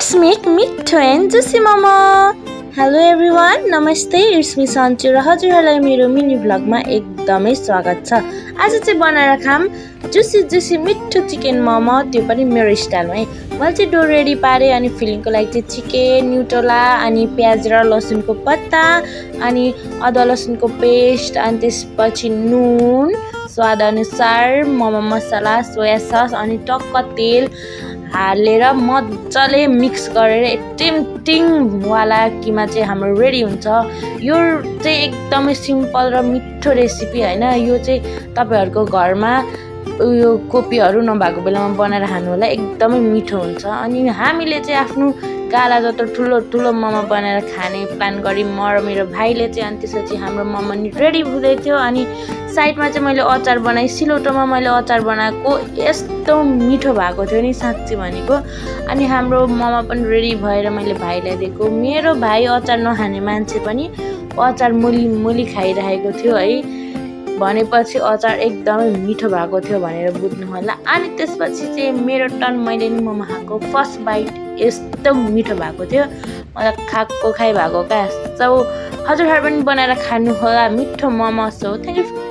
Let's make मिठो and Jussi momo. Hello everyone, नमस्ते, it's me सन्चु र हजुरहरूलाई मेरो मिनी भ्लगमा एकदमै स्वागत छ। आज चाहिँ बनाएर खाम जुसी मिठो चिकन मोमो, त्यो पनि मेरो स्टाइलमै। मैले चाहिँ डो रेडी पारेँ अनि फिलिङको लागि चाहिँ चिकन, न्युटेला अनि प्याज र लसुनको पत्ता अनि अदुवा लसुनको पेस्ट अनि त्यसपछि नुन स्वाद अनुसार, मोमो मसला, सोया सस अनि टक्क तेल हालेर मजाले मिक्स गरेर टिङवाला किमा चाहिँ हाम्रो रेडी हुन्छ। यो चाहिँ एकदमै सिम्पल र मिठो रेसिपी हैन। यो चाहिँ तपाईहरुको घरमा उयो कोपीहरु नभएको बेलामा बनाएर खानु होला, एकदमै मिठो हुन्छ। अनि हामीले चाहिँ आफ्नो गाला जस्तो ठुलो मोमो बनाएर खाने प्लान गरी म र मेरो भाइले चाहिँ। अनि त्यसपछि हाम्रो मोमो नि रेडी हुँदै थियो। अनि साइडमा चाहिँ मैले अचार बनाएँ, सिलौटोमा मैले अचार बनाएको, यस्तो मिठो भएको थियो नि साँच्चै भनेको। अनि हाम्रो मोमो पनि रेडी भएर मैले भाइलाई दिएको। मेरो भाइ अचार नखाने मान्छे पनि अचार मोली खाइरहेको थियो है, भनेपछि अचार एकदमै मिठो भएको थियो भनेर बुझ्नु होला। अनि त्यसपछि चाहिँ मेरो टर्न, मैले नि मोमो खाएको। फर्स्ट बाइट यस्तो मिठो भएको थियो, मलाई खाएको खाइ भएको क्या। सो हजुरहरू पनि बनाएर खानु होला मिठो मोमो। So thank you.